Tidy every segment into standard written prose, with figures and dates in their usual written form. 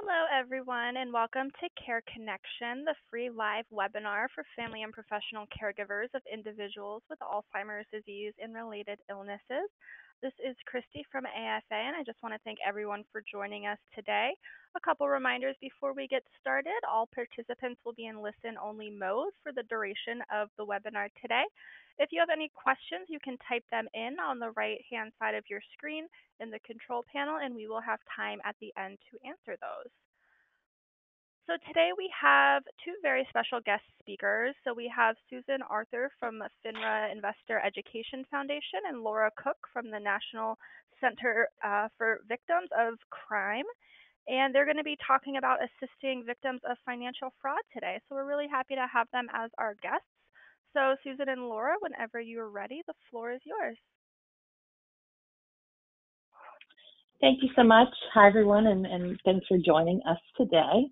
Hello, everyone, and welcome to Care Connection, the free live webinar for family and professional caregivers of individuals with Alzheimer's disease and related illnesses. This is Christy from AFA, and I just want to thank everyone for joining us today. A couple reminders before we get started. All participants will be in listen-only mode for the duration of the webinar today. If you have any questions, you can type them in on the right-hand side of your screen in the control panel, and we will have time at the end to answer those. So today we have two very special guest speakers. So we have Susan Arthur from FINRA Investor Education Foundation and Laura Cook from the National Center for Victims of Crime. And they're going to be talking about assisting victims of financial fraud today. So we're really happy to have them as our guests. So Susan and Laura, whenever you are ready, the floor is yours. Thank you so much. Hi, everyone, and thanks for joining us today.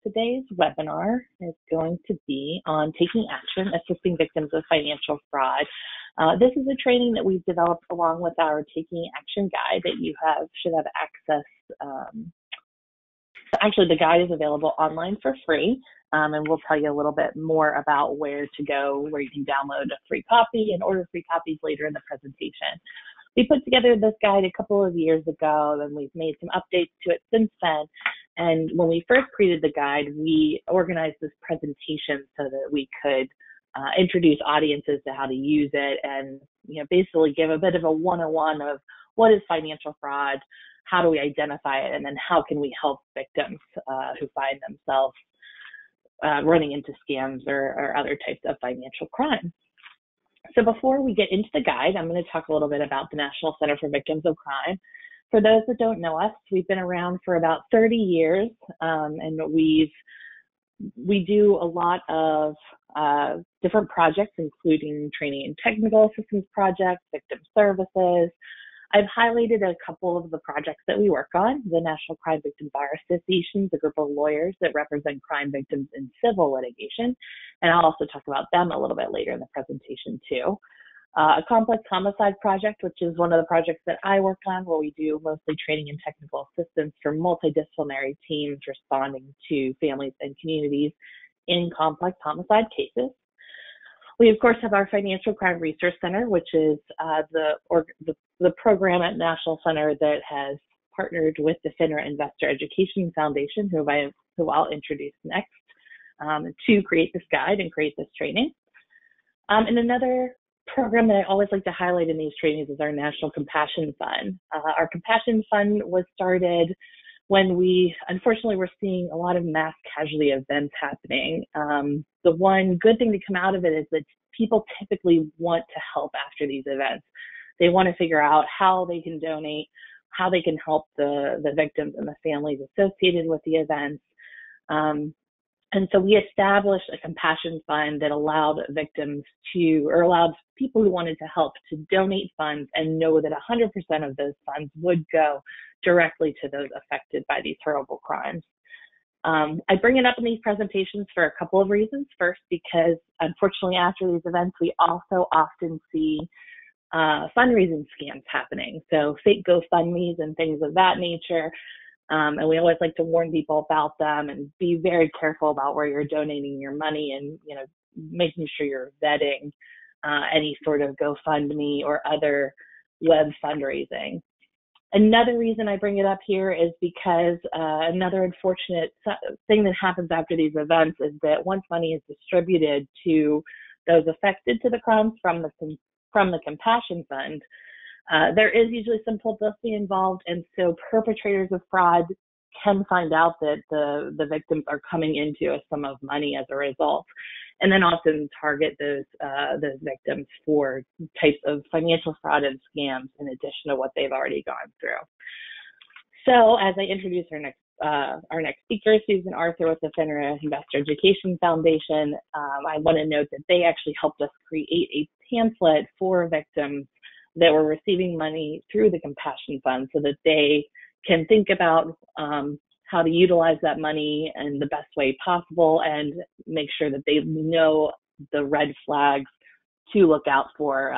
Today's webinar is going to be on taking action, assisting victims of financial fraud. This is a training that we've developed along with our Taking Action guide that you should have access. Actually, the guide is available online for free, and we'll tell you a little bit more about where to go, where you can download a free copy and order free copies later in the presentation. We put together this guide a couple of years ago, and we've made some updates to it since then. And when we first created the guide, we organized this presentation so that we could introduce audiences to how to use it and basically give a bit of a 101 of what is financial fraud, how do we identify it, and then how can we help victims who find themselves running into scams or other types of financial crime. So before we get into the guide, I'm going to talk a little bit about the National Center for Victims of Crime. For those that don't know us, we've been around for about 30 years, and we do a lot of different projects, including training and technical assistance projects, victim services. I've highlighted a couple of the projects that we work on. The National Crime Victim Bar Association is a group of lawyers that represent crime victims in civil litigation, and I'll also talk about them a little bit later in the presentation too. A complex homicide project, which is one of the projects that I work on, where we do mostly training and technical assistance for multidisciplinary teams responding to families and communities in complex homicide cases. We, of course, have our Financial Crime Research Center, which is the program at National Center that has partnered with the FINRA Investor Education Foundation, who I'll introduce next, to create this guide and create this training. And another program that I always like to highlight in these trainings is our National Compassion Fund. Our Compassion Fund was started when we, unfortunately, were seeing a lot of mass casualty events happening. The one good thing to come out of it is that people typically want to help after these events. They want to figure out how they can donate, how they can help the victims and the families associated with the events. And so we established a compassion fund that allowed people who wanted to help to donate funds and know that 100% of those funds would go directly to those affected by these horrible crimes. I bring it up in these presentations for a couple of reasons. First, because unfortunately after these events, we also often see fundraising scams happening. So fake GoFundMes and things of that nature. And we always like to warn people about them and be very careful about where you're donating your money and, making sure you're vetting any sort of GoFundMe or other web fundraising. Another reason I bring it up here is because another unfortunate thing that happens after these events is that once money is distributed to those affected to the crimes from the Compassion Fund, there is usually some publicity involved, and so perpetrators of fraud can find out that the victims are coming into a sum of money as a result, and then often target those victims for types of financial fraud and scams in addition to what they've already gone through. So as I introduce our next speaker, Susan Arthur with the FINRA Investor Education Foundation, I want to note that they actually helped us create a pamphlet for victims that were receiving money through the Compassion Fund so that they can think about how to utilize that money in the best way possible and make sure that they know the red flags to look out for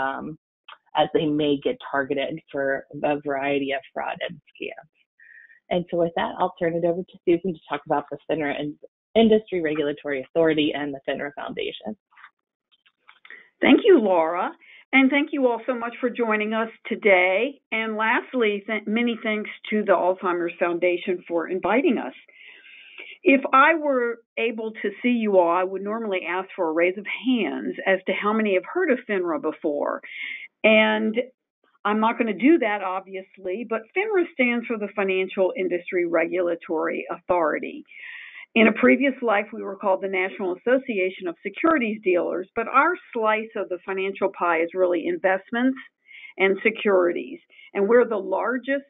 as they may get targeted for a variety of fraud and scams. And so with that, I'll turn it over to Susan to talk about the FINRA and Industry Regulatory Authority and the FINRA Foundation. Thank you, Laura. And thank you all so much for joining us today. And lastly, many thanks to the Alzheimer's Foundation for inviting us. If I were able to see you all, I would normally ask for a raise of hands as to how many have heard of FINRA before. And I'm not going to do that, obviously, but FINRA stands for the Financial Industry Regulatory Authority. In a previous life, we were called the National Association of Securities Dealers, but our slice of the financial pie is really investments and securities. And we're the largest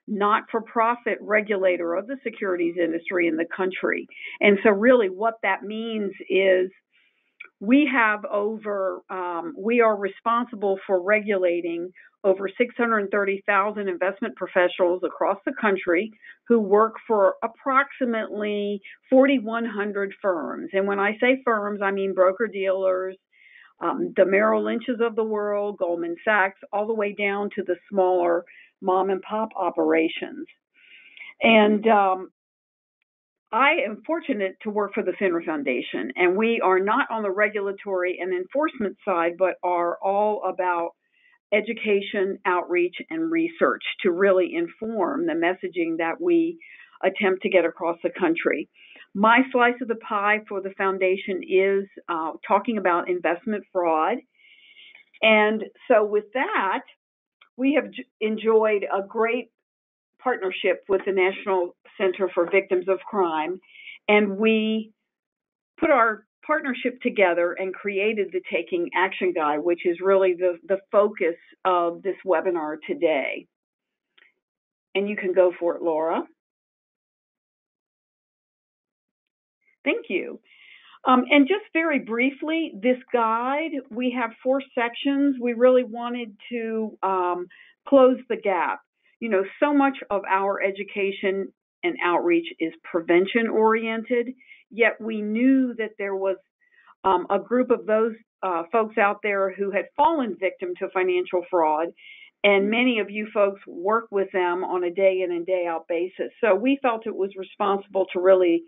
not-for-profit regulator of the securities industry in the country. And so really what that means is we are responsible for regulating over 630,000 investment professionals across the country who work for approximately 4,100 firms. And when I say firms, I mean broker-dealers, the Merrill Lynches of the world, Goldman Sachs, all the way down to the smaller mom-and-pop operations. And I am fortunate to work for the FINRA Foundation, and we are not on the regulatory and enforcement side, but are all about education, outreach, and research to really inform the messaging that we attempt to get across the country. My slice of the pie for the foundation is talking about investment fraud. And so with that, we have enjoyed a great partnership with the National Center for Victims of Crime, and we put our partnership together and created the Taking Action Guide, which is really the focus of this webinar today. And you can go for it, Laura. Thank you. And just very briefly, this guide, we have 4 sections. We really wanted to close the gap. You know, so much of our education and outreach is prevention oriented, yet we knew that there was a group of those folks out there who had fallen victim to financial fraud, and many of you folks work with them on a day in and day out basis. So we felt it was responsible to really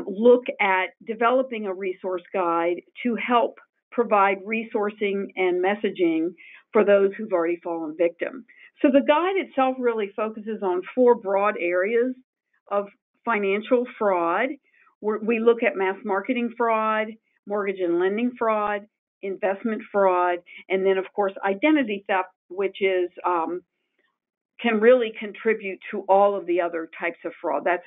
look at developing a resource guide to help provide resourcing and messaging for those who've already fallen victim. So the guide itself really focuses on 4 broad areas of financial fraud. We look at mass marketing fraud, mortgage and lending fraud, investment fraud, and then, of course, identity theft, which is can really contribute to all of the other types of fraud. That's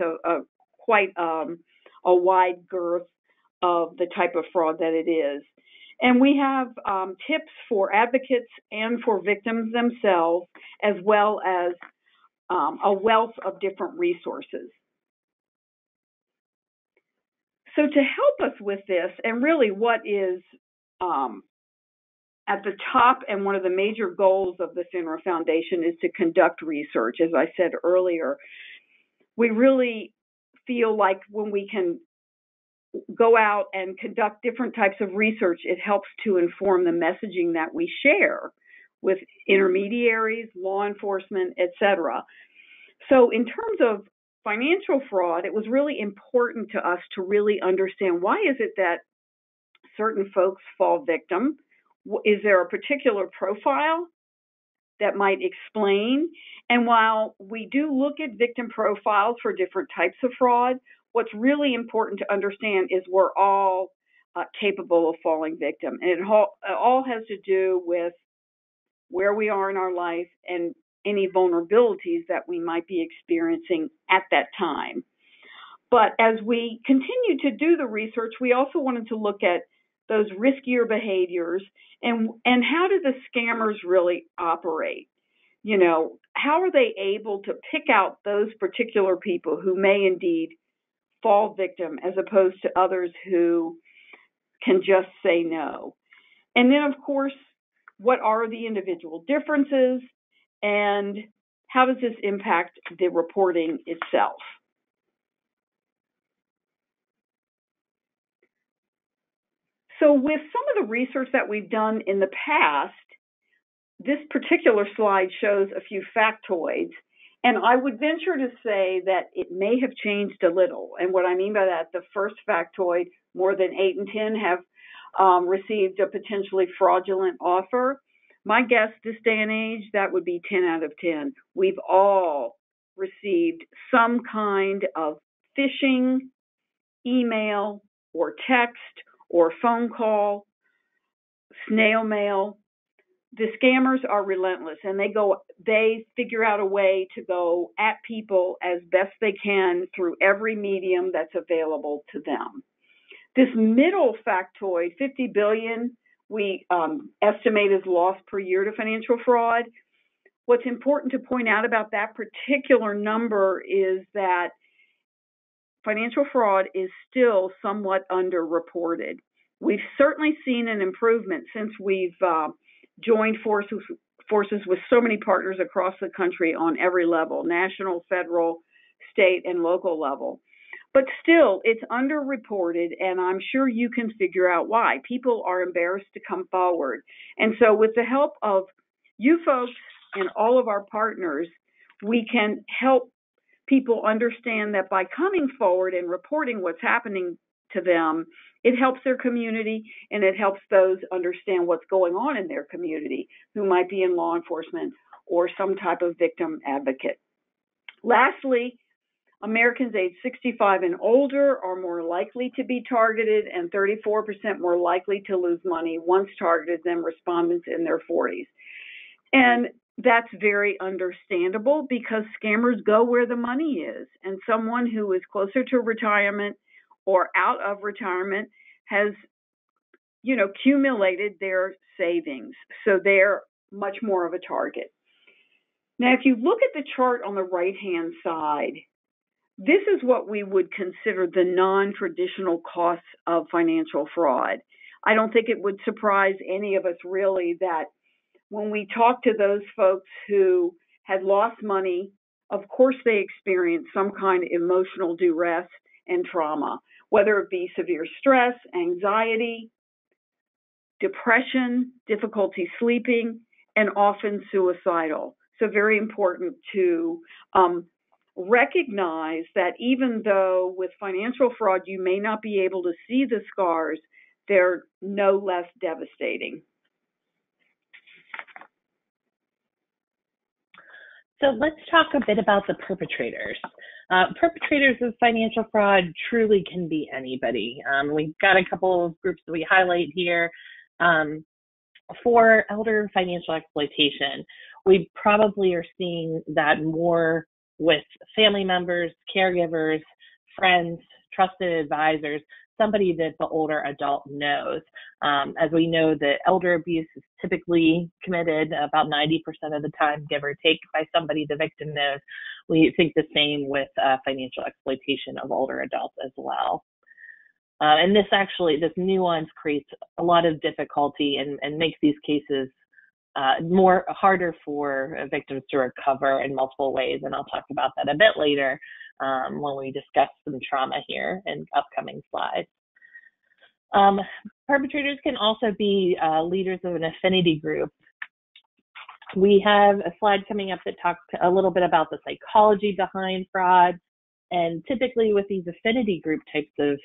quite a wide girth of the type of fraud that it is. And we have tips for advocates and for victims themselves, as well as a wealth of different resources. So to help us with this, and really what is at the top and one of the major goals of the FINRA Foundation is to conduct research. As I said earlier, we really feel like when we can go out and conduct different types of research, it helps to inform the messaging that we share with intermediaries, law enforcement, etc. So in terms of financial fraud, it was really important to us to really understand, why is it that certain folks fall victim? Is there a particular profile that might explain? And while we do look at victim profiles for different types of fraud, what's really important to understand is we're all capable of falling victim. And it all has to do with where we are in our life and any vulnerabilities that we might be experiencing at that time. But as we continue to do the research, we also wanted to look at those riskier behaviors and how do the scammers really operate? You know, how are they able to pick out those particular people who may indeed fall victim as opposed to others who can just say no? And then, of course, what are the individual differences and how does this impact the reporting itself? So with some of the research that we've done in the past, this particular slide shows a few factoids. And I would venture to say that it may have changed a little. And what I mean by that, the first factoid, more than 8 in 10 have received a potentially fraudulent offer. My guess this day and age, that would be 10 out of 10. We've all received some kind of phishing email or text or phone call, snail mail. The scammers are relentless, and they figure out a way to go at people as best they can through every medium that's available to them. This middle factoid, 50 billion, we estimate is lost per year to financial fraud. What's important to point out about that particular number is that financial fraud is still somewhat underreported. We've certainly seen an improvement since we've joined forces with so many partners across the country on every level, national, federal, state, and local level. But still, it's underreported, and I'm sure you can figure out why. People are embarrassed to come forward. And so with the help of you folks and all of our partners, we can help people understand that by coming forward and reporting what's happening to them, it helps their community, and it helps those understand what's going on in their community who might be in law enforcement or some type of victim advocate. Lastly, Americans aged 65 and older are more likely to be targeted and 34% more likely to lose money once targeted than respondents in their 40s. And that's very understandable because scammers go where the money is. And someone who is closer to retirement or out of retirement has, accumulated their savings. So they're much more of a target. Now, if you look at the chart on the right-hand side, this is what we would consider the non-traditional costs of financial fraud. I don't think it would surprise any of us really that when we talk to those folks who had lost money, of course they experienced some kind of emotional duress and trauma, whether it be severe stress, anxiety, depression, difficulty sleeping, and often suicidal. So very important to recognize that even though with financial fraud you may not be able to see the scars, they're no less devastating. So let's talk a bit about the perpetrators. Perpetrators of financial fraud truly can be anybody. We've got a couple of groups that we highlight here. For elder financial exploitation, we probably are seeing that more with family members, caregivers, friends, trusted advisors, somebody that the older adult knows. As we know, that elder abuse is typically committed about 90% of the time, give or take, by somebody the victim knows. We think the same with financial exploitation of older adults as well. And this nuance creates a lot of difficulty and makes these cases harder for victims to recover in multiple ways. And I'll talk about that a bit later when we discuss some trauma here in upcoming slides. Perpetrators can also be leaders of an affinity group. We have a slide coming up that talks a little bit about the psychology behind fraud. And typically with these affinity group types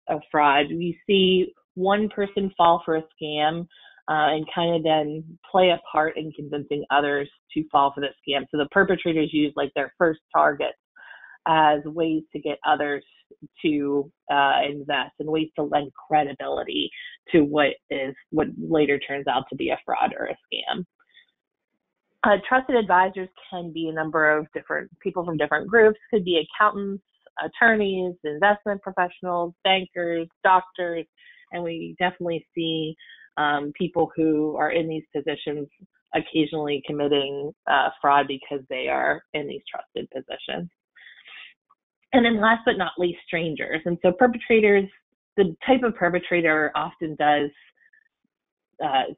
of fraud, we see one person fall for a scam and kind of then play a part in convincing others to fall for the scam. So the perpetrators use their first targets as ways to get others to invest and ways to lend credibility to what later turns out to be a fraud or a scam. Trusted advisors can be a number of different people from different groups, could be accountants, attorneys, investment professionals, bankers, doctors, and we definitely see people who are in these positions occasionally committing fraud because they are in these trusted positions. And then last but not least, strangers. And so perpetrators, the type of perpetrator often does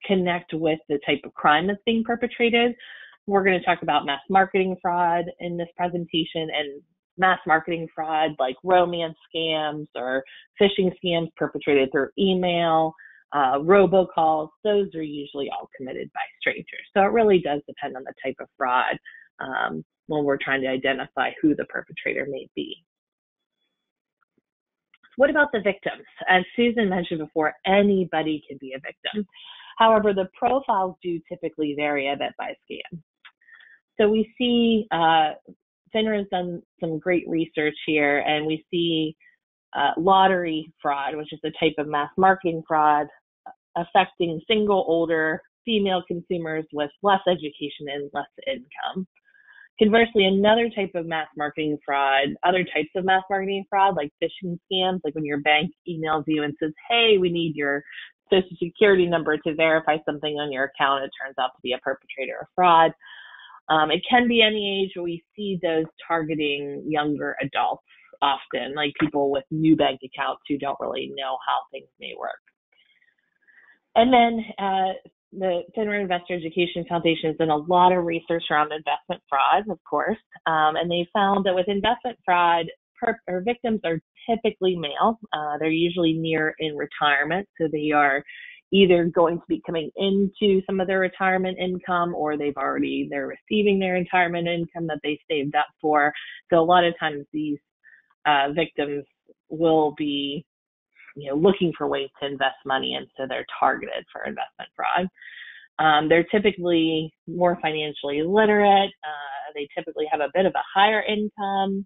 connect with the type of crime that's being perpetrated. We're going to talk about mass marketing fraud in this presentation, and mass marketing fraud like romance scams or phishing scams perpetrated through email, robocalls. Those are usually all committed by strangers. So it really does depend on the type of fraud when we're trying to identify who the perpetrator may be. What about the victims? As Susan mentioned before, anybody can be a victim. However, the profiles do typically vary a bit by scam. So we see FINRA has done some great research here, and we see lottery fraud, which is a type of mass marketing fraud affecting single, older, female consumers with less education and less income. Conversely, another type of mass marketing fraud, other types of mass marketing fraud, like phishing scams, like when your bank emails you and says, hey, we need your social security number to verify something on your account. It turns out to be a perpetrator of fraud. It can be any age, but we see those targeting younger adults often, like people with new bank accounts who don't really know how things may work. And then the FINRA Investor Education Foundation has done a lot of research around investment fraud, of course, and they found that with investment fraud, victims are typically male. They're usually near in retirement, so they are either going to be coming into some of their retirement income, or they're receiving their retirement income that they saved up for. So a lot of times these victims will be looking for ways to invest money, and so they're targeted for investment fraud. They're typically more financially literate. They typically have a bit of a higher income,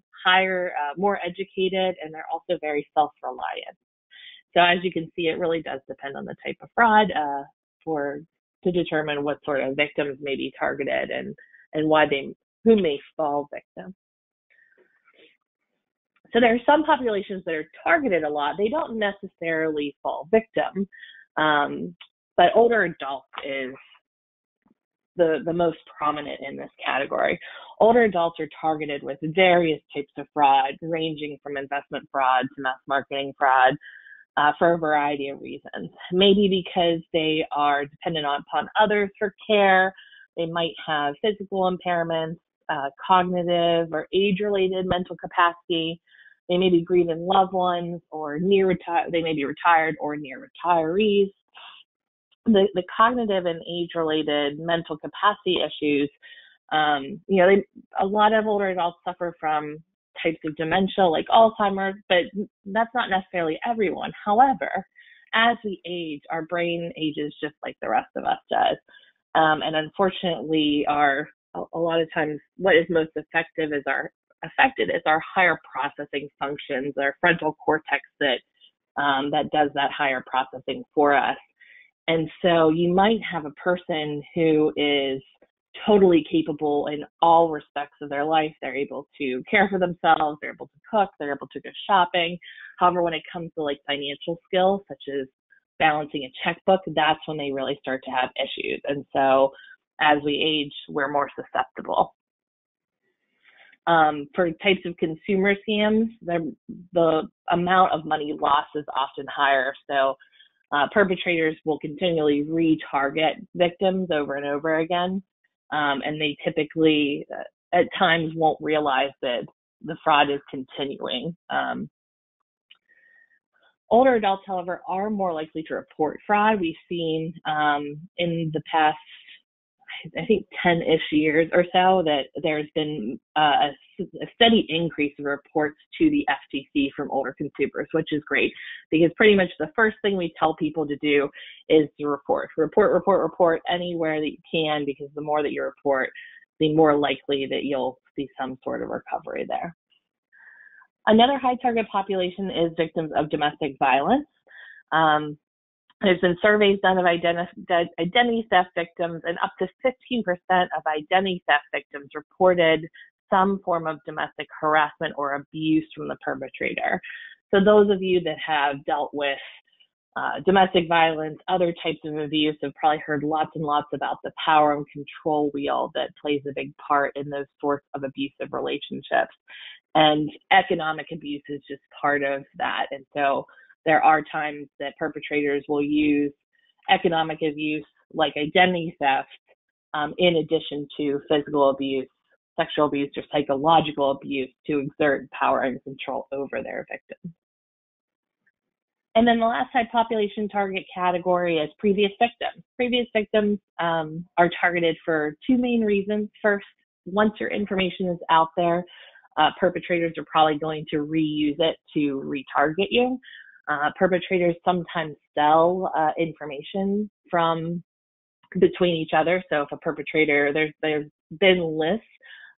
more educated, and they're also very self-reliant. So as you can see, it really does depend on the type of fraud to determine what sort of victims may be targeted and who may fall victim. So there are some populations that are targeted a lot. They don't necessarily fall victim, but older adults is the most prominent in this category. Older adults are targeted with various types of fraud, ranging from investment fraud to mass marketing fraud, for a variety of reasons. Maybe because they are dependent upon others for care. They might have physical impairments, cognitive or age-related mental capacity. They may be grieving loved ones or they may be retired or near retirees. The cognitive and age-related mental capacity issues, a lot of older adults suffer from types of dementia like Alzheimer's, but that's not necessarily everyone. However, as we age, our brain ages just like the rest of us does. And unfortunately, a lot of times what is most affected is our higher processing functions, our frontal cortex that does that higher processing for us. And so you might have a person who is totally capable in all respects of their life. They're able to care for themselves, they're able to cook, they're able to go shopping. However, when it comes to like financial skills, such as balancing a checkbook, that's when they really start to have issues. And so as we age, we're more susceptible. For types of consumer scams, the amount of money lost is often higher. So perpetrators will continually retarget victims over and over again. And they typically, at times, won't realize that the fraud is continuing. Older adults, however, are more likely to report fraud. We've seen in the past, I think, 10-ish years or so that there's been a steady increase in reports to the FTC from older consumers, which is great, because pretty much the first thing we tell people to do is to report anywhere that you can, because the more that you report, the more likely that you'll see some sort of recovery there. Another high target population is victims of domestic violence. There's been surveys done of identity theft victims, and up to 15% of identity theft victims reported some form of domestic harassment or abuse from the perpetrator. So those of you that have dealt with domestic violence, other types of abuse, have probably heard lots and lots about the power and control wheel that plays a big part in those sorts of abusive relationships. And economic abuse is just part of that. And so there are times that perpetrators will use economic abuse like identity theft in addition to physical abuse, sexual abuse, or psychological abuse to exert power and control over their victims. And then the last high population target category is previous victims. Previous victims are targeted for two main reasons. First, once your information is out there, perpetrators are probably going to reuse it to retarget you. Perpetrators sometimes sell information from between each other. So if a perpetrator, there's been lists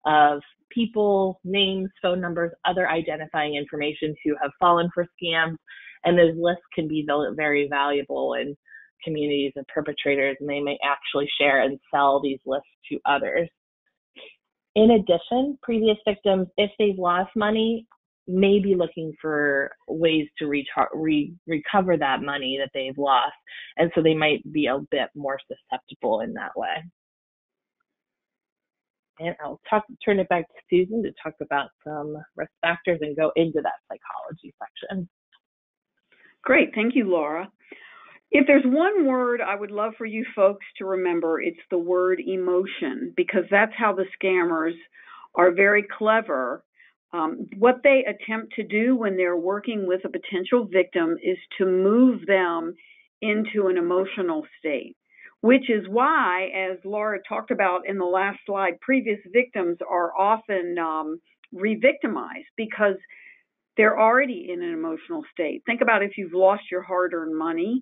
of people, names, phone numbers, other identifying information who have fallen for scams, and those lists can be very valuable in communities of perpetrators, and they may actually share and sell these lists to others. In addition, previous victims, if they've lost money, may be looking for ways to recover that money that they've lost, and so they might be a bit more susceptible in that way. And I'll turn it back to Susan to talk about some risk factors and go into that psychology section. Great. Thank you, Laura. If there's one word I would love for you folks to remember, it's the word emotion, because that's how the scammers are very clever. What they attempt to do when they're working with a potential victim is to move them into an emotional state, which is why, as Laura talked about in the last slide, previous victims are often re-victimized because they're already in an emotional state. Think about if you've lost your hard-earned money.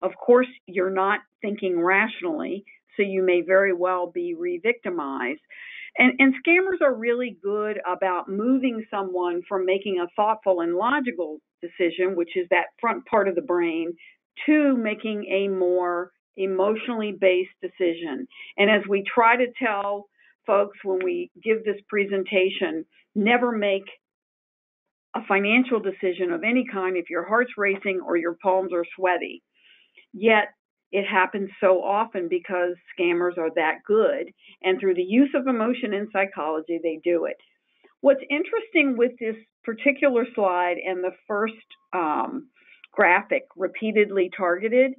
Of course, you're not thinking rationally, so you may very well be re-victimized. And scammers are really good about moving someone from making a thoughtful and logical decision, which is that front part of the brain, to making a more emotionally based decision. And as we try to tell folks when we give this presentation, never make a financial decision of any kind if your heart's racing or your palms are sweaty. Yet it happens so often because scammers are that good, and through the use of emotion in psychology, they do it. What's interesting with this particular slide and the first graphic, repeatedly targeted,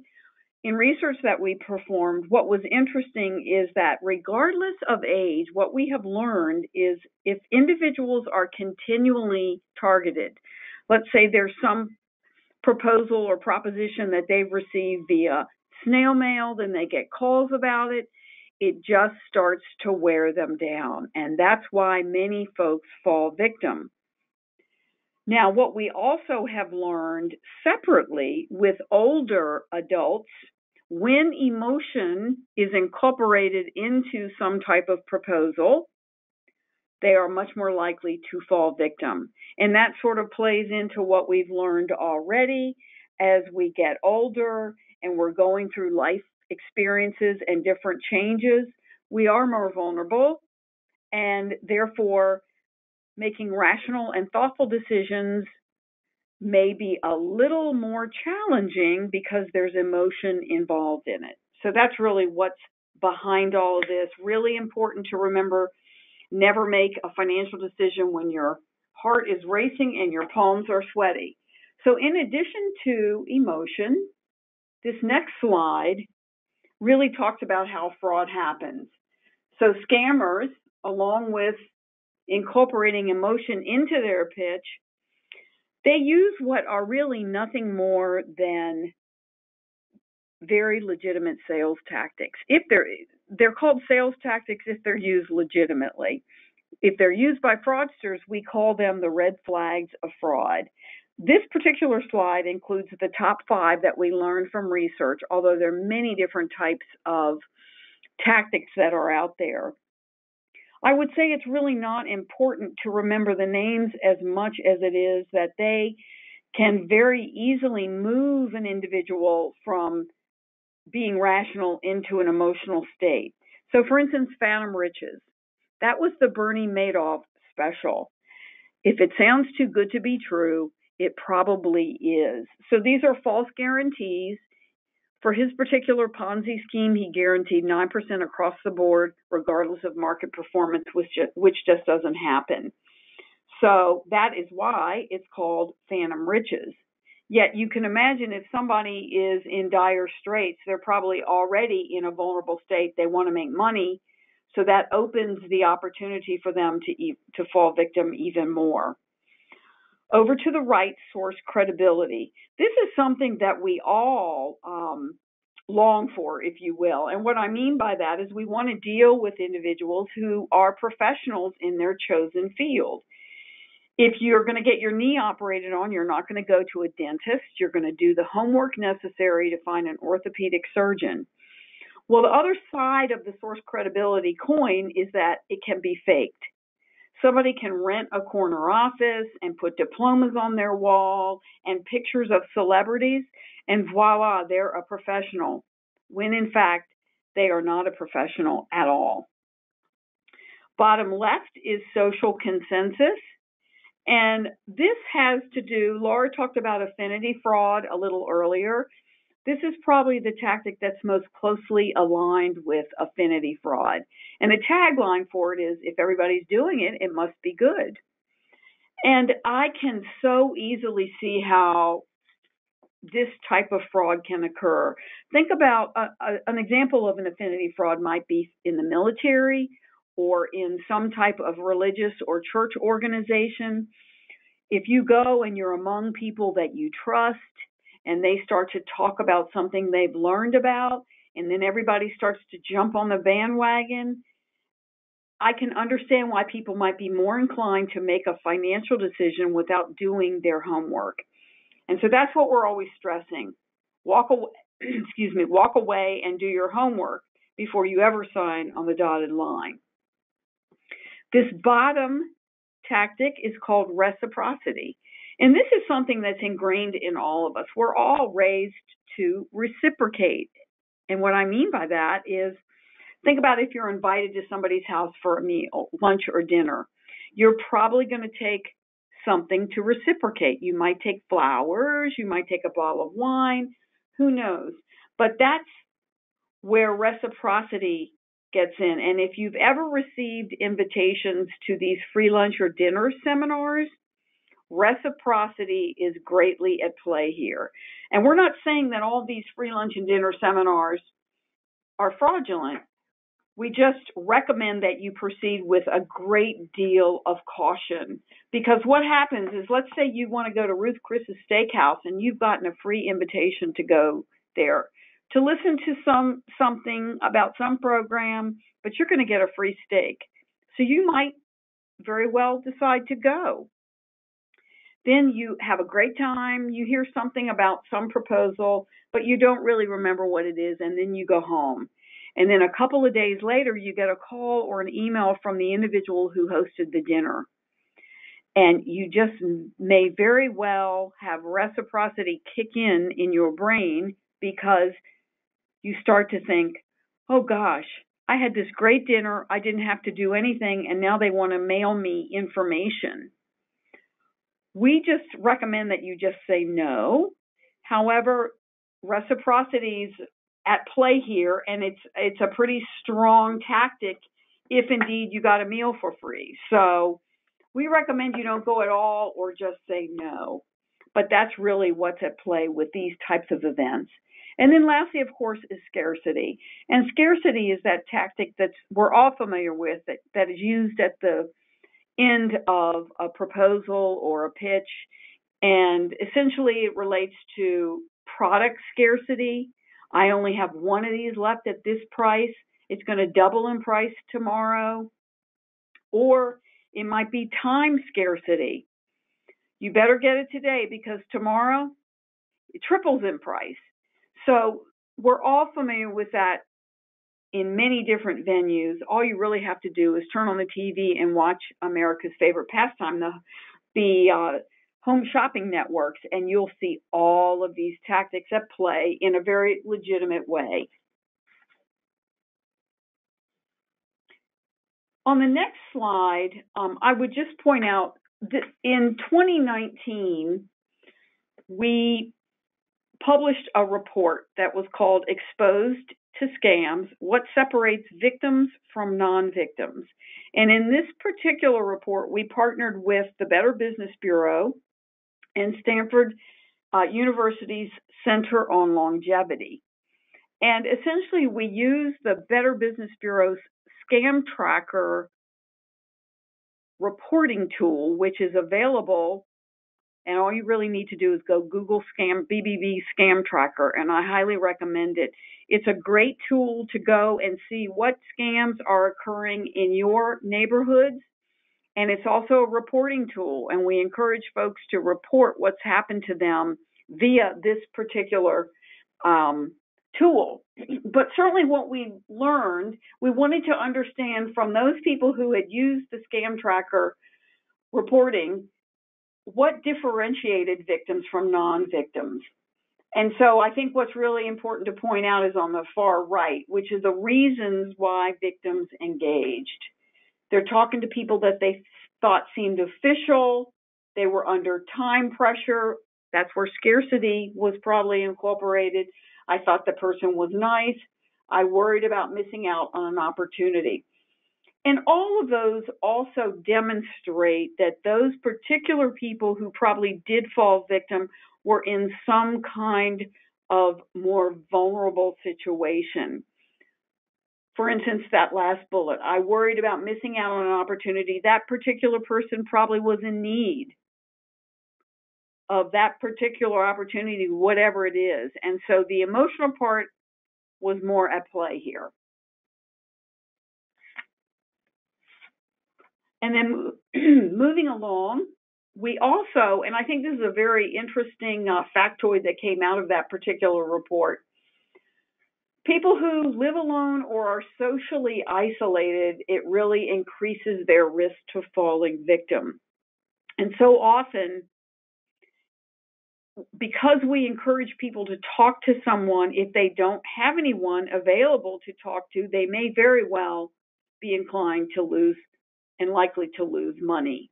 in research that we performed, what was interesting is that regardless of age, what we have learned is if individuals are continually targeted, let's say there's some proposal or proposition that they've received via snail mail, then they get calls about it, it just starts to wear them down. And that's why many folks fall victim. Now, what we also have learned separately with older adults, when emotion is incorporated into some type of proposal, they are much more likely to fall victim. And that sort of plays into what we've learned already as we get older and we're going through life experiences and different changes. We are more vulnerable, and therefore making rational and thoughtful decisions may be a little more challenging because there's emotion involved in it. So that's really what's behind all of this. Really important to remember, never make a financial decision when your heart is racing and your palms are sweaty. So in addition to emotion, this next slide really talks about how fraud happens. So scammers, along with incorporating emotion into their pitch, they use what are really nothing more than very legitimate sales tactics. If they're called sales tactics if they're used legitimately. If they're used by fraudsters, we call them the red flags of fraud. This particular slide includes the top 5 that we learned from research, although there are many different types of tactics that are out there. I would say it's really not important to remember the names as much as it is that they can very easily move an individual from being rational into an emotional state. So, for instance, Phantom Riches. That was the Bernie Madoff special. If it sounds too good to be true, it probably is. So these are false guarantees. For his particular Ponzi scheme, he guaranteed 9% across the board, regardless of market performance, which just doesn't happen. So that is why it's called Phantom Riches. Yet you can imagine if somebody is in dire straits, they're probably already in a vulnerable state. They want to make money. So that opens the opportunity for them to fall victim even more. Over to the right, source credibility. This is something that we all long for, if you will. And what I mean by that is we want to deal with individuals who are professionals in their chosen field. If you're going to get your knee operated on, you're not going to go to a dentist. You're going to do the homework necessary to find an orthopedic surgeon. Well, the other side of the source credibility coin is that it can be faked. Somebody can rent a corner office and put diplomas on their wall and pictures of celebrities, and voila, they're a professional, when in fact, they are not a professional at all. Bottom left is social consensus. And this has to do, Laura talked about affinity fraud a little earlier. This is probably the tactic that's most closely aligned with affinity fraud. And the tagline for it is, if everybody's doing it, it must be good. And I can so easily see how this type of fraud can occur. Think about an example of an affinity fraud might be in the military or in some type of religious or church organization. If you go and you're among people that you trust and they start to talk about something they've learned about, and then everybody starts to jump on the bandwagon, I can understand why people might be more inclined to make a financial decision without doing their homework. And so that's what we're always stressing. Walk away and do your homework before you ever sign on the dotted line. This bottom tactic is called reciprocity. And this is something that's ingrained in all of us. We're all raised to reciprocate. And what I mean by that is, think about if you're invited to somebody's house for a meal, lunch or dinner. You're probably going to take something to reciprocate. You might take flowers, you might take a bottle of wine, who knows? But that's where reciprocity gets in. And if you've ever received invitations to these free lunch or dinner seminars, reciprocity is greatly at play here. And we're not saying that all these free lunch and dinner seminars are fraudulent. We just recommend that you proceed with a great deal of caution. Because what happens is, let's say you want to go to Ruth Chris's Steakhouse and you've gotten a free invitation to go there to listen to something about some program, but you're going to get a free steak. So you might very well decide to go. Then you have a great time, you hear something about some proposal, but you don't really remember what it is, and then you go home. And then a couple of days later, you get a call or an email from the individual who hosted the dinner. And you just may very well have reciprocity kick in your brain, because you start to think, oh gosh, I had this great dinner, I didn't have to do anything, and now they want to mail me information. We just recommend that you just say no. However, reciprocity is at play here, and it's a pretty strong tactic if indeed you got a meal for free. So we recommend you don't go at all or just say no. But that's really what's at play with these types of events. And then lastly, of course, is scarcity. And scarcity is that tactic that we're all familiar with, that is used at the end of a proposal or a pitch. And essentially it relates to product scarcity. I only have one of these left at this price. It's going to double in price tomorrow. Or it might be time scarcity. You better get it today because tomorrow it triples in price. So we're all familiar with that in many different venues. All you really have to do is turn on the TV and watch America's favorite pastime, the home shopping networks, and you'll see all of these tactics at play in a very legitimate way. On the next slide, I would just point out that in 2019, we published a report that was called Exposed to Scams, What Separates Victims from Non-Victims. And in this particular report, we partnered with the Better Business Bureau and Stanford University's Center on Longevity. And essentially, we used the Better Business Bureau's Scam Tracker reporting tool, which is available And all you really need to do is go Google BBB Scam Tracker, and I highly recommend it. It's a great tool to go and see what scams are occurring in your neighborhoods. And it's also a reporting tool, and we encourage folks to report what's happened to them via this particular tool. But certainly what we learned, we wanted to understand from those people who had used the scam tracker reporting what differentiated victims from non-victims. And so I think what's really important to point out is on the far right, which is the reasons why victims engaged. They're talking to people that they thought seemed official. They were under time pressure. That's where scarcity was probably incorporated. I thought the person was nice. I worried about missing out on an opportunity. And all of those also demonstrate that those particular people who probably did fall victim were in some kind of more vulnerable situation. For instance, that last bullet, I worried about missing out on an opportunity. That particular person probably was in need of that particular opportunity, whatever it is. And so the emotional part was more at play here. And then moving along, we also, and I think this is a very interesting factoid that came out of that particular report, people who live alone or are socially isolated, it really increases their risk to falling victim. And so often, because we encourage people to talk to someone, if they don't have anyone available to talk to, they may very well be inclined to lose and likely to lose money.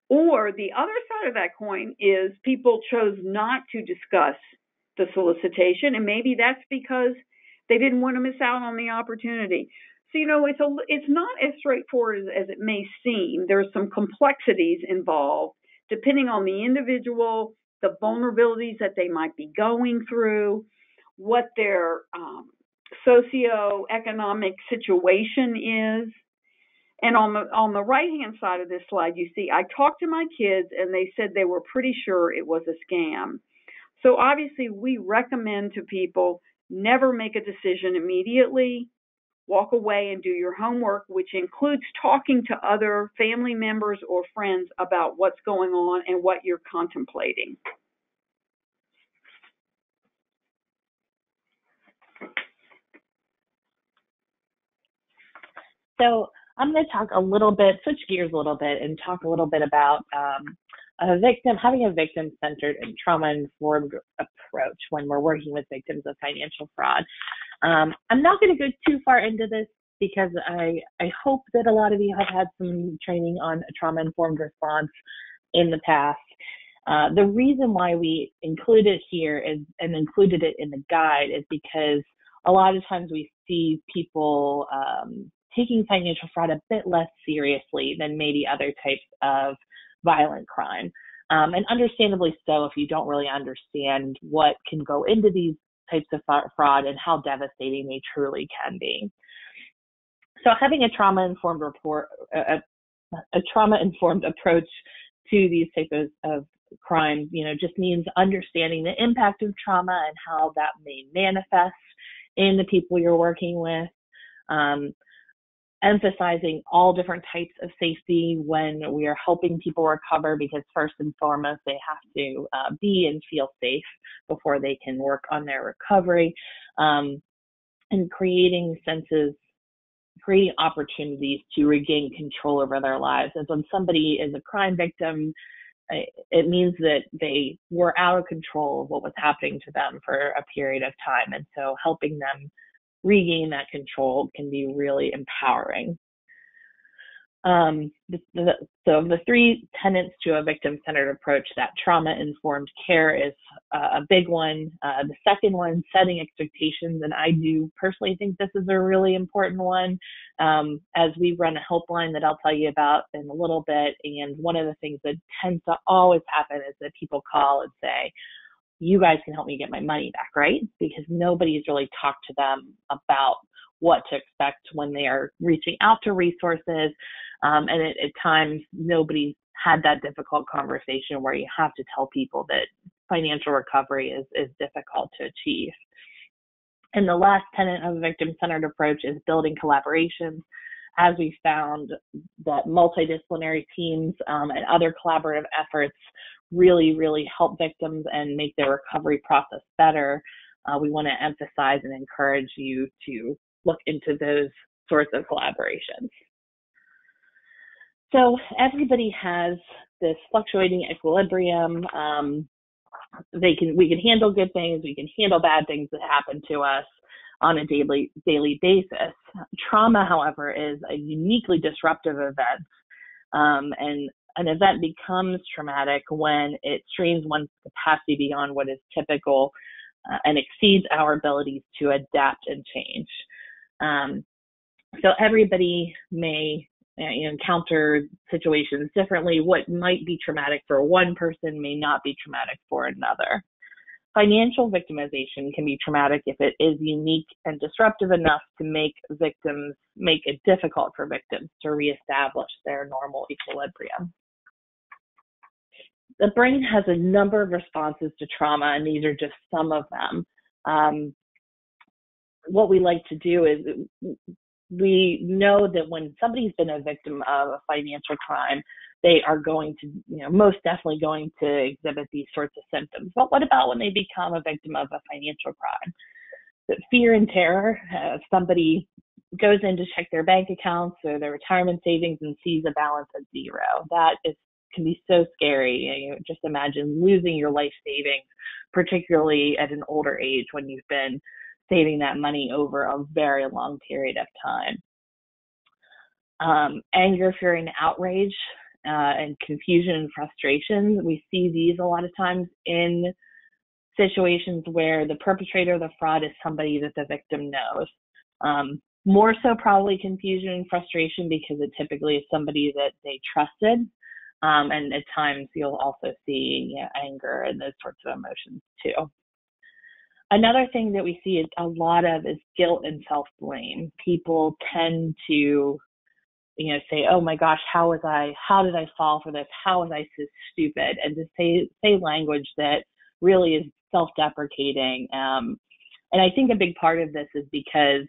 Or the other side of that coin is people chose not to discuss the solicitation, and maybe that's because they didn't want to miss out on the opportunity. So, it's not as straightforward as it may seem. There's some complexities involved, depending on the individual, the vulnerabilities that they might be going through, what their socioeconomic situation is. And on the right-hand side of this slide, you see, I talked to my kids, and they said they were pretty sure it was a scam. So obviously, we recommend to people never make a decision immediately. Walk away and do your homework, which includes talking to other family members or friends about what's going on and what you're contemplating. So I'm going to talk a little bit, switch gears a little bit, and talk a little bit about having a victim-centered and trauma-informed approach when we're working with victims of financial fraud. I'm not going to go too far into this because I hope that a lot of you have had some training on a trauma-informed response in the past. The reason why we include it here and included it in the guide is because a lot of times we see people taking financial fraud a bit less seriously than maybe other types of violent crime. And understandably so if you don't really understand what can go into these types of fraud and how devastating they truly can be. So having a trauma-informed approach to these types of crimes, just means understanding the impact of trauma and how that may manifest in the people you're working with. Emphasizing all different types of safety when we are helping people recover, because first and foremost, they have to be and feel safe before they can work on their recovery, and creating opportunities to regain control over their lives. As when somebody is a crime victim, it means that they were out of control of what was happening to them for a period of time. And so helping them regain that control can be really empowering. So the three tenets to a victim-centered approach, that trauma-informed care is a big one. The second one, setting expectations, and I do personally think this is a really important one, as we run a helpline that I'll tell you about in a little bit. And one of the things that tends to always happen is that people call and say, you guys can help me get my money back, right? Because nobody's really talked to them about what to expect when they are reaching out to resources. And at times, nobody had that difficult conversation where you have to tell people that financial recovery is difficult to achieve. And the last tenet of a victim-centered approach is building collaborations. As we found that multidisciplinary teams and other collaborative efforts really, really help victims and make their recovery process better, we want to emphasize and encourage you to look into those sorts of collaborations. So everybody has this fluctuating equilibrium. We can handle good things, we can handle bad things that happen to us on a daily basis. Trauma, however, is a uniquely disruptive event, and an event becomes traumatic when it strains one's capacity beyond what is typical and exceeds our abilities to adapt and change. So everybody may encounter situations differently. What might be traumatic for one person may not be traumatic for another. Financial victimization can be traumatic if it is unique and disruptive enough to make it difficult for victims to reestablish their normal equilibrium. The brain has a number of responses to trauma, and these are just some of them. What we like to do is we know that when somebody's been a victim of a financial crime, they are going to, most definitely going to exhibit these sorts of symptoms. But what about when they become a victim of a financial crime? The fear and terror. If somebody goes in to check their bank accounts or their retirement savings and sees a balance at zero, can be so scary. Just imagine losing your life savings, particularly at an older age when you've been saving that money over a very long period of time. Anger, fear, and outrage, and confusion and frustration. We see these a lot of times in situations where the perpetrator of the fraud is somebody that the victim knows. More so probably confusion and frustration because it typically is somebody that they trusted. And at times you'll also see anger and those sorts of emotions too. Another thing that we see a lot of is guilt and self-blame. People tend to say, oh my gosh, how did I fall for this? How was I so stupid? And to say language that really is self-deprecating. And I think a big part of this is because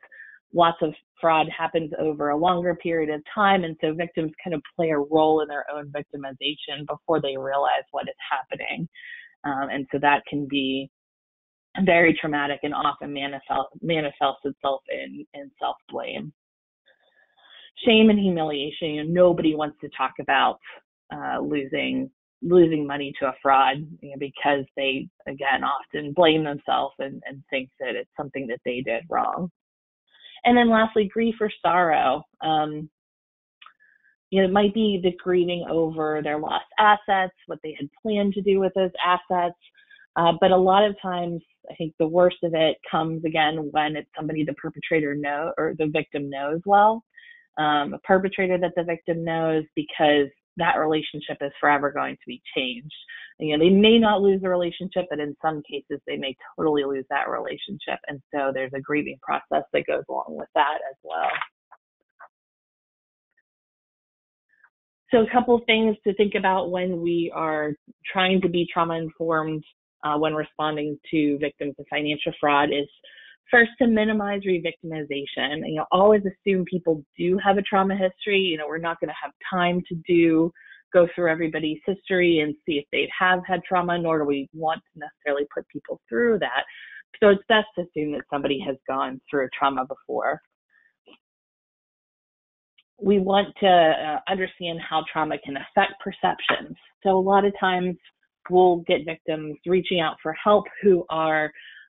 lots of fraud happens over a longer period of time. And so victims kind of play a role in their own victimization before they realize what is happening. And so that can be very traumatic and often manifests itself in self-blame. Shame and humiliation. Nobody wants to talk about losing money to a fraud because they, again, often blame themselves and think that it's something that they did wrong. And then lastly, grief or sorrow. It might be the grieving over their lost assets, what they had planned to do with those assets. But a lot of times, I think the worst of it comes again when it's somebody the perpetrator knows or the victim knows well. A perpetrator that the victim knows, because that relationship is forever going to be changed. They may not lose the relationship, but in some cases they may totally lose that relationship. And so there's a grieving process that goes along with that as well. So a couple of things to think about when we are trying to be trauma-informed when responding to victims of financial fraud is, first, to minimize re-victimization. Always assume people do have a trauma history. We're not going to have time to go through everybody's history and see if they have had trauma, nor do we want to necessarily put people through that. So it's best to assume that somebody has gone through a trauma before. We want to understand how trauma can affect perceptions. So a lot of times we'll get victims reaching out for help who are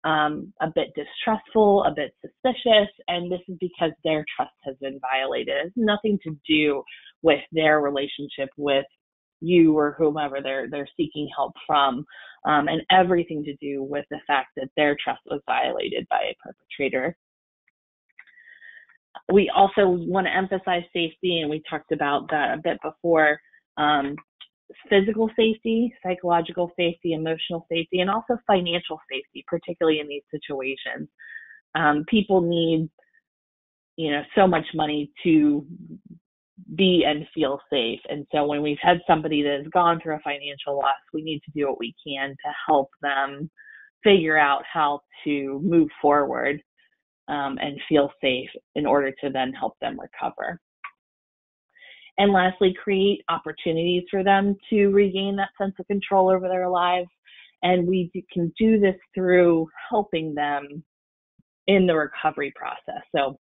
a bit distrustful, a bit suspicious, and this is because their trust has been violated. It has nothing to do with their relationship with you or whomever they're seeking help from, and everything to do with the fact that their trust was violated by a perpetrator. We also want to emphasize safety, and we talked about that a bit before. Physical safety, psychological safety, emotional safety, and also financial safety, particularly in these situations. People need, so much money to be and feel safe. And so when we've had somebody that has gone through a financial loss, we need to do what we can to help them figure out how to move forward and feel safe in order to then help them recover. And lastly, create opportunities for them to regain that sense of control over their lives. And we can do this through helping them in the recovery process. So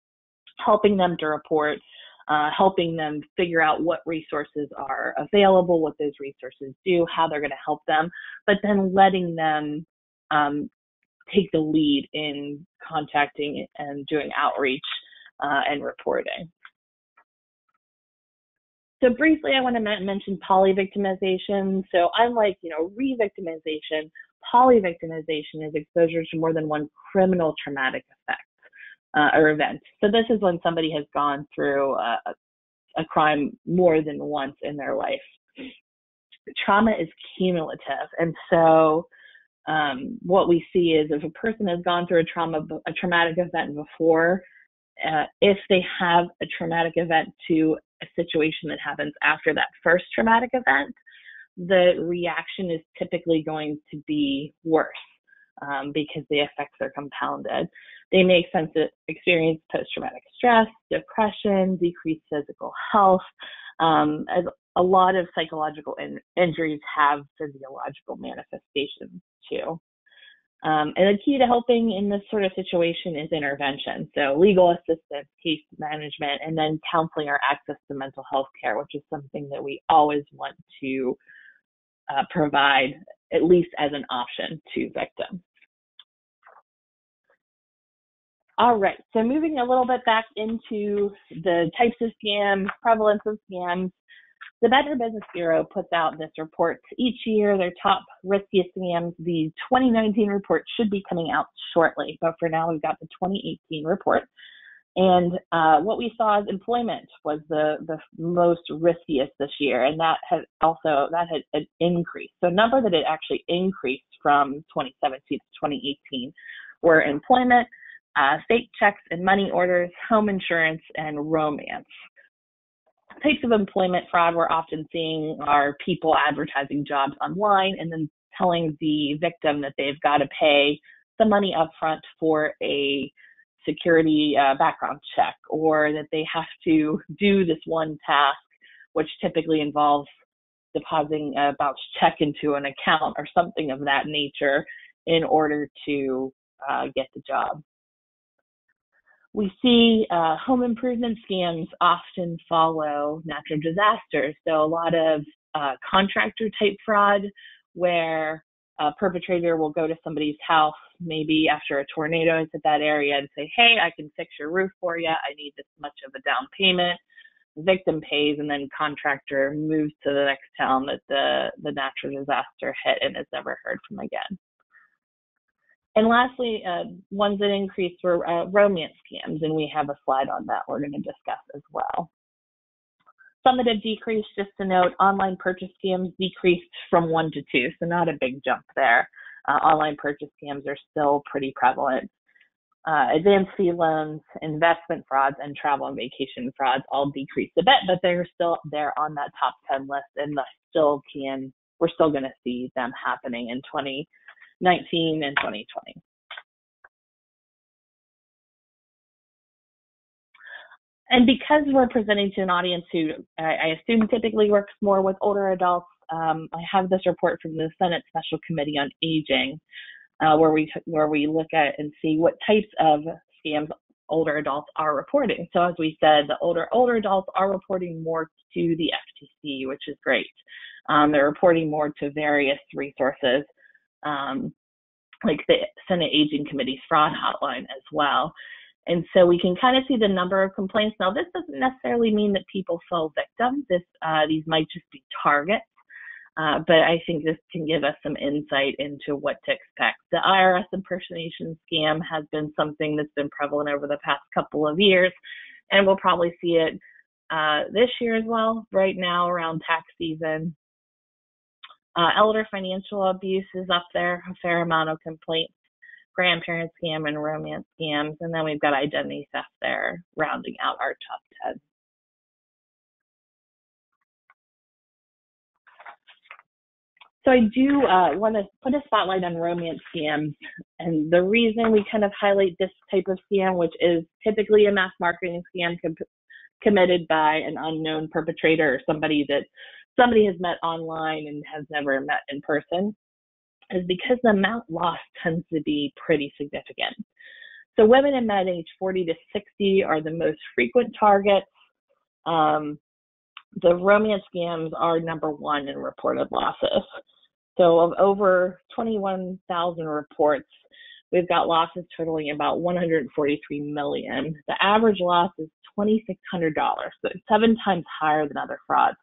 helping them to report, helping them figure out what resources are available, what those resources do, how they're going to help them, but then letting them take the lead in contacting and doing outreach and reporting. So briefly, I want to mention polyvictimization. So unlike, re-victimization, polyvictimization is exposure to more than one criminal traumatic effect or event. So this is when somebody has gone through a crime more than once in their life. Trauma is cumulative, and so what we see is if a person has gone through a traumatic event before, if they have a traumatic event to a situation that happens after that first traumatic event, the reaction is typically going to be worse because the effects are compounded. They may experience post-traumatic stress, depression, decreased physical health, as a lot of psychological injuries have physiological manifestations too. And the key to helping in this sort of situation is intervention. So legal assistance, case management, and then counseling or access to mental health care, which is something that we always want to provide, at least as an option to victims. All right, so moving a little bit back into the types of scams, prevalence of scams, the Better Business Bureau puts out this report each year, their top riskiest scams. The 2019 report should be coming out shortly, but for now we've got the 2018 report. And what we saw is employment was the most riskiest this year, and that had an increase. So a number that it actually increased from 2017 to 2018 were employment, fake checks and money orders, home insurance, and romance. Types of employment fraud we're often seeing are people advertising jobs online and then telling the victim that they've got to pay some money up front for a security background check, or that they have to do this one task, which typically involves depositing a bounce check into an account or something of that nature in order to get the job. We see home improvement scams often follow natural disasters. So a lot of contractor type fraud where a perpetrator will go to somebody's house, maybe after a tornado has hit that area, and say, hey, I can fix your roof for you. I need this much of a down payment. The victim pays, and then contractor moves to the next town that the natural disaster hit and is never heard from again. And lastly, ones that increased were romance scams, and we have a slide on that we're going to discuss as well. Some that have decreased, just to note, online purchase scams decreased from 1 to 2, so not a big jump there. Online purchase scams are still pretty prevalent. Advanced fee loans, investment frauds, and travel and vacation frauds all decreased a bit, but they're still there on that top 10 list, and we're still going to see them happening in 2019 and 2020. And because we're presenting to an audience who I assume typically works more with older adults, I have this report from the Senate Special Committee on Aging, where we look at and see what types of scams older adults are reporting. So as we said, the older adults are reporting more to the FTC, which is great. They're reporting more to various resources, like the Senate Aging Committee's fraud hotline as well. And so we can kind of see the number of complaints. Now, this doesn't necessarily mean that people fell victim. These might just be targets, but I think this can give us some insight into what to expect. The IRS impersonation scam has been something that's been prevalent over the past couple of years, and we'll probably see it this year as well, right now around tax season. Elder financial abuse is up there, a fair amount of complaints. Grandparent scam and romance scams, and then we've got identity theft there, rounding out our top 10. So I do want to put a spotlight on romance scams, and the reason we kind of highlight this type of scam, which is typically a mass marketing scam committed by an unknown perpetrator or somebody has met online and has never met in person, is because the amount lost tends to be pretty significant. So women in men age 40 to 60 are the most frequent targets. The romance scams are number one in reported losses. So of over 21,000 reports, we've got losses totaling about $143 million. The average loss is $2,600, so it's 7 times higher than other frauds.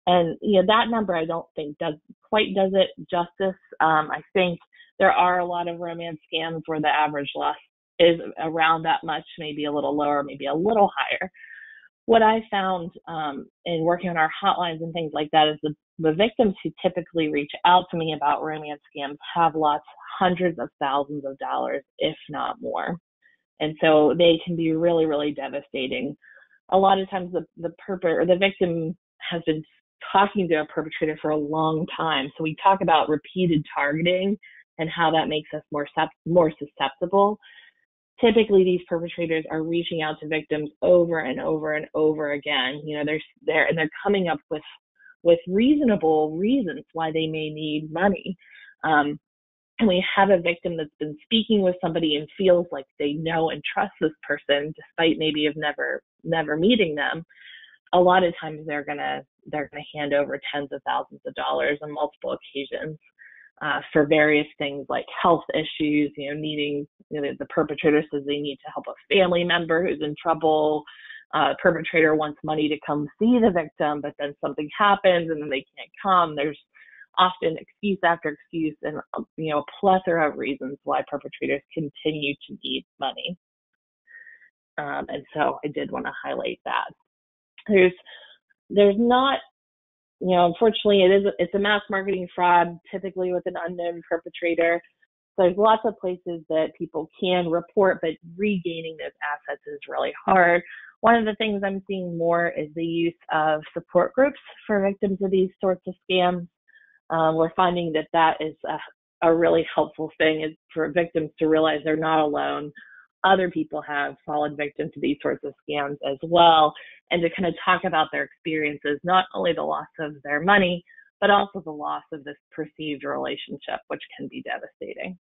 And that number I don't think does it justice. I think there are a lot of romance scams where the average loss is around that much, maybe a little lower, maybe a little higher. What I found in working on our hotlines and things like that is the victims who typically reach out to me about romance scams have lost hundreds of thousands of dollars, if not more. And so they can be really, really devastating. A lot of times the victim has been talking to a perpetrator for a long time. So we talk about repeated targeting and how that makes us more susceptible. Typically, these perpetrators are reaching out to victims over and over and over again. They're coming up with reasonable reasons why they may need money. And we have a victim that's been speaking with somebody and feels like they know and trust this person, despite maybe of never meeting them. A lot of times they're gonna hand over tens of thousands of dollars on multiple occasions for various things like health issues. Needing the perpetrator says they need to help a family member who's in trouble. Perpetrator wants money to come see the victim, but then something happens and then they can't come. There's often excuse after excuse and a plethora of reasons why perpetrators continue to need money. And so I did want to highlight that. There's not, unfortunately it's a mass marketing fraud, typically with an unknown perpetrator. There's lots of places that people can report, but regaining those assets is really hard. One of the things I'm seeing more is the use of support groups for victims of these sorts of scams. We're finding that is a really helpful thing, is for victims to realize they're not alone. Other people have fallen victim to these sorts of scams as well, and to kind of talk about their experiences, not only the loss of their money, but also the loss of this perceived relationship, which can be devastating.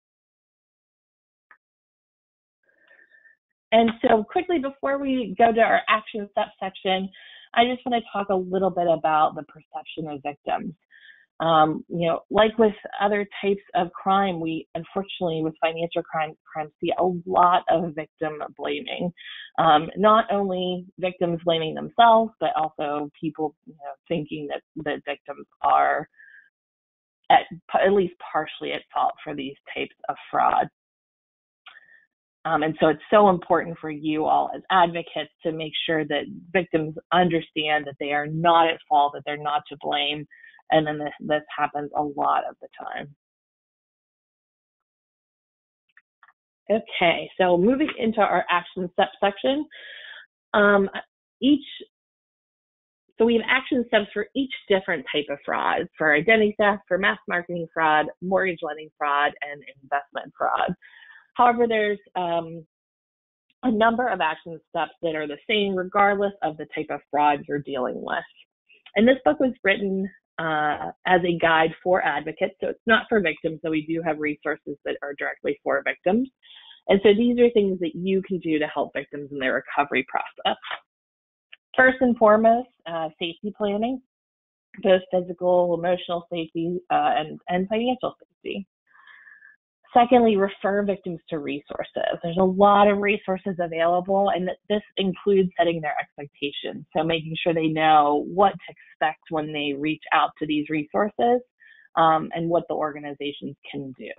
And so quickly, before we go to our action steps section, I just want to talk a little bit about the perception of victims. Like with other types of crime, we unfortunately with financial crime see a lot of victim blaming. Not only victims blaming themselves, but also people thinking that victims are at least partially at fault for these types of fraud. And so it's so important for you all as advocates to make sure that victims understand that they are not at fault, that they're not to blame. And then this happens a lot of the time. Okay, so moving into our action step section. So we have action steps for each different type of fraud: for identity theft, for mass marketing fraud, mortgage lending fraud, and investment fraud. However, there's a number of action steps that are the same regardless of the type of fraud you're dealing with. And this book was written as a guide for advocates, so it's not for victims, so we do have resources that are directly for victims. And so these are things that you can do to help victims in their recovery process. First and foremost, safety planning, both physical, emotional safety, and financial safety. Secondly, refer victims to resources. There's a lot of resources available, and this includes setting their expectations. So making sure they know what to expect when they reach out to these resources, and what the organizations can do.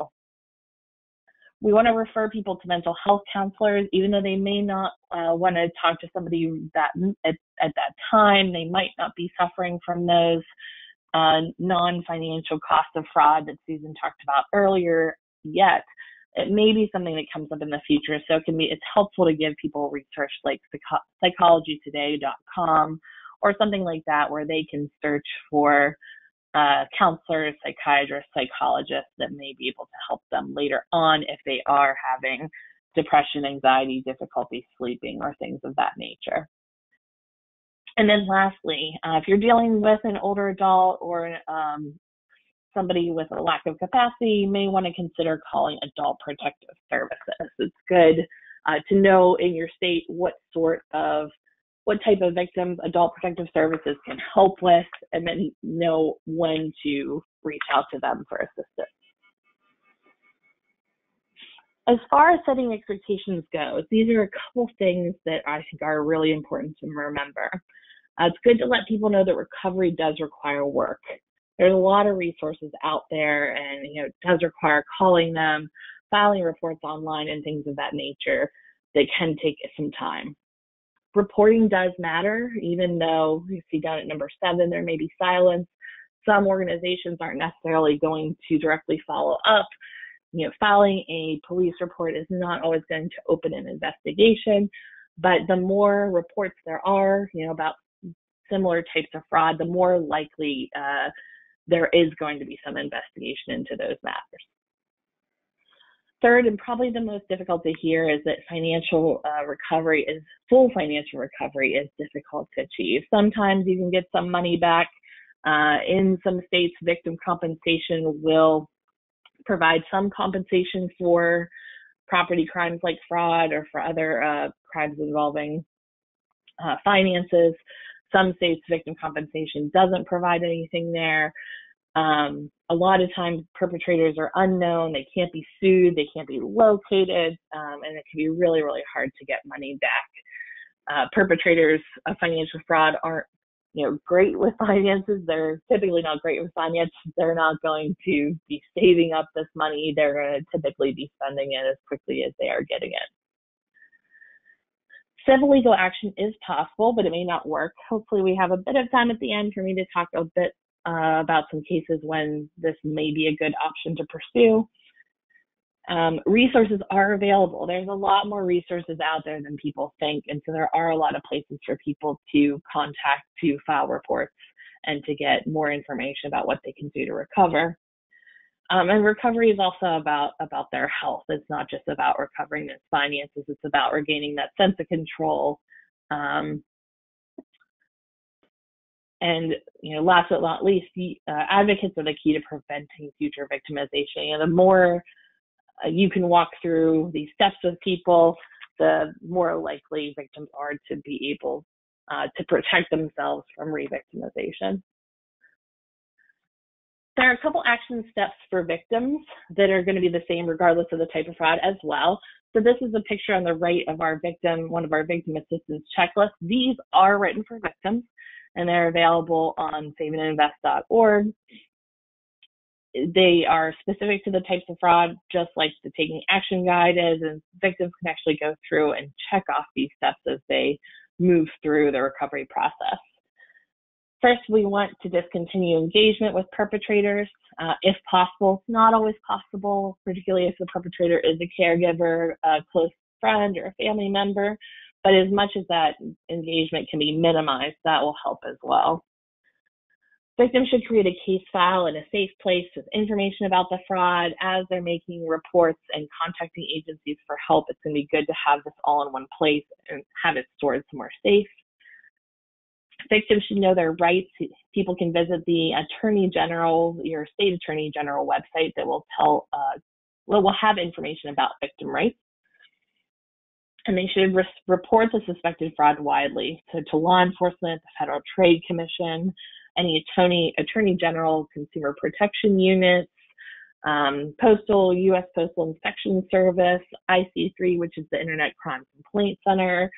We want to refer people to mental health counselors, even though they may not want to talk to somebody that at that time. They might not be suffering from those non-financial costs of fraud that Susan talked about earlier yet. It may be something that comes up in the future, so it's helpful to give people research like psychologytoday.com or something like that, where they can search for counselors, psychiatrists, psychologists that may be able to help them later on if they are having depression, anxiety, difficulty sleeping, or things of that nature. And then lastly, if you're dealing with an older adult or somebody with a lack of capacity, you may want to consider calling Adult Protective Services. It's good to know in your state what type of victims Adult Protective Services can help with, and then know when to reach out to them for assistance. As far as setting expectations goes, these are a couple things that I think are really important to remember. It's good to let people know that recovery does require work. There's a lot of resources out there, and it does require calling them, filing reports online, and things of that nature that can take some time. Reporting does matter, even though you see down at number 7, there may be silence. Some organizations aren't necessarily going to directly follow up. Filing a police report is not always going to open an investigation, but the more reports there are, about similar types of fraud, the more likely there is going to be some investigation into those matters. Third, and probably the most difficult to hear, is that full financial recovery is difficult to achieve. Sometimes you can get some money back. In some states, victim compensation will provide some compensation for property crimes like fraud or for other crimes involving finances. Some states, victim compensation doesn't provide anything there. A lot of times perpetrators are unknown, they can't be sued, they can't be located, and it can be really, really hard to get money back. Perpetrators of financial fraud aren't great with finances. They're typically not great with finances. They're not going to be saving up this money. They're going to typically be spending it as quickly as they are getting it. Civil legal action is possible, but it may not work. Hopefully we have a bit of time at the end for me to talk a bit about some cases when this may be a good option to pursue. Resources are available. There's a lot more resources out there than people think, and so there are a lot of places for people to contact to file reports and to get more information about what they can do to recover. And recovery is also about their health. It's not just about recovering their finances. It's about regaining that sense of control. And last but not least, advocates are the key to preventing future victimization. The more you can walk through these steps with people, the more likely victims are to be able to protect themselves from re-victimization. There are a couple action steps for victims that are going to be the same regardless of the type of fraud as well. So this is a picture on the right of one of our victim assistance checklists. These are written for victims, and they're available on saveandinvest.org. They are specific to the types of fraud, just like the Taking Action Guide is, and victims can actually go through and check off these steps as they move through the recovery process. First, we want to discontinue engagement with perpetrators if possible. It's not always possible, particularly if the perpetrator is a caregiver, a close friend, or a family member. But as much as that engagement can be minimized, that will help as well. Victims should create a case file in a safe place with information about the fraud. As they're making reports and contacting agencies for help, it's going to be good to have this all in one place and have it stored somewhere safe. Victims should know their rights. People can visit the your state attorney general website that will will have information about victim rights. And they should report the suspected fraud widely to law enforcement, the Federal Trade Commission, any attorney general, consumer protection units, U.S. Postal Inspection Service, IC3, which is the Internet Crime Complaint Center,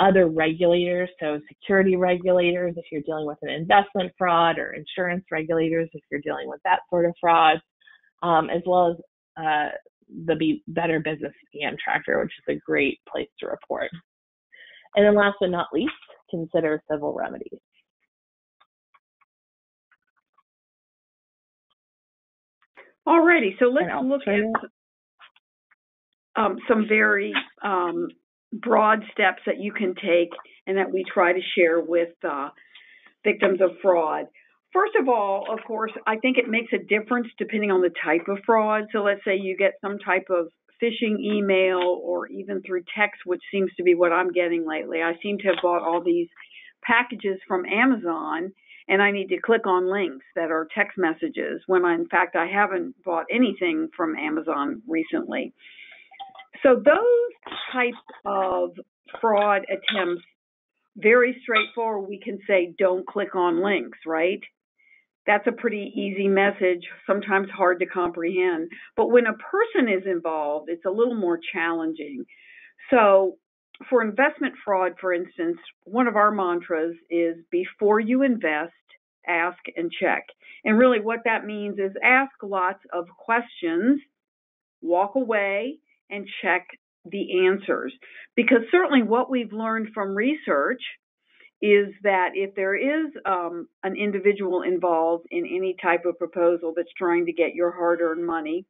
other regulators, so security regulators if you're dealing with an investment fraud, or insurance regulators if you're dealing with that sort of fraud, as well as the Better Business Scam Tracker, which is a great place to report. And then last but not least, consider civil remedies. Alrighty, so let's look at some very broad steps that you can take and that we try to share with victims of fraud. First of all, of course, I think it makes a difference depending on the type of fraud. So let's say you get some type of phishing email or even through text, which seems to be what I'm getting lately. I seem to have bought all these packages from Amazon, and I need to click on links that are text messages when in fact I haven't bought anything from Amazon recently. So those types of fraud attempts, very straightforward. We can say don't click on links, right? That's a pretty easy message, sometimes hard to comprehend. But when a person is involved, it's a little more challenging. So for investment fraud, for instance, one of our mantras is before you invest, ask and check. And really what that means is ask lots of questions, walk away, and check the answers. Because certainly what we've learned from research is that if there is an individual involved in any type of proposal that's trying to get your hard-earned money,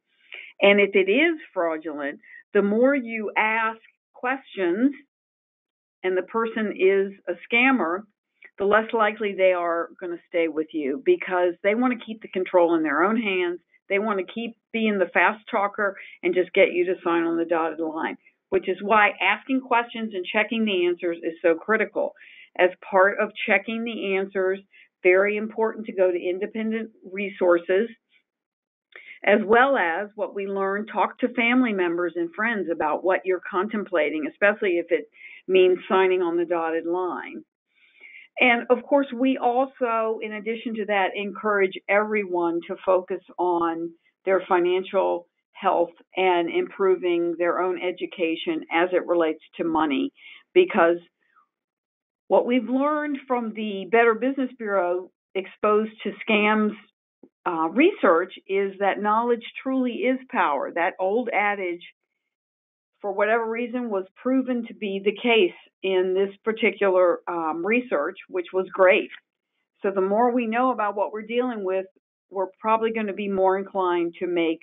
and if it is fraudulent, the more you ask questions and the person is a scammer, the less likely they are going to stay with you because they want to keep the control in their own hands. They want to keep being the fast talker and just get you to sign on the dotted line, which is why asking questions and checking the answers is so critical. As part of checking the answers, very important to go to independent resources, as well as what we learn, talk to family members and friends about what you're contemplating, especially if it means signing on the dotted line. And of course, we also, in addition to that, encourage everyone to focus on their financial health and improving their own education as it relates to money, because what we've learned from the Better Business Bureau exposed to scams research is that knowledge truly is power. That old adage, for whatever reason, was proven to be the case in this particular research, which was great. So the more we know about what we're dealing with, we're probably going to be more inclined to make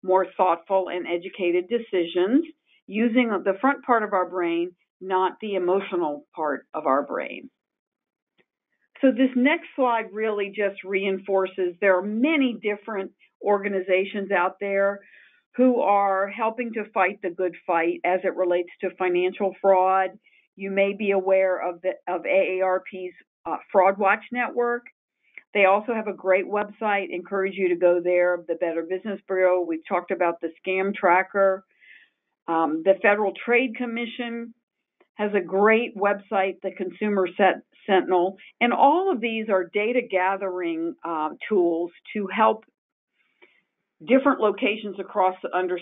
more thoughtful and educated decisions using the front part of our brain, not the emotional part of our brain. So this next slide really just reinforces there are many different organizations out there who are helping to fight the good fight as it relates to financial fraud. You may be aware of AARP's Fraud Watch Network. They also have a great website. Encourage you to go there. The Better Business Bureau. We've talked about the Scam Tracker. The Federal Trade Commission has a great website, the Consumer Sentinel, and all of these are data gathering tools to help different locations across the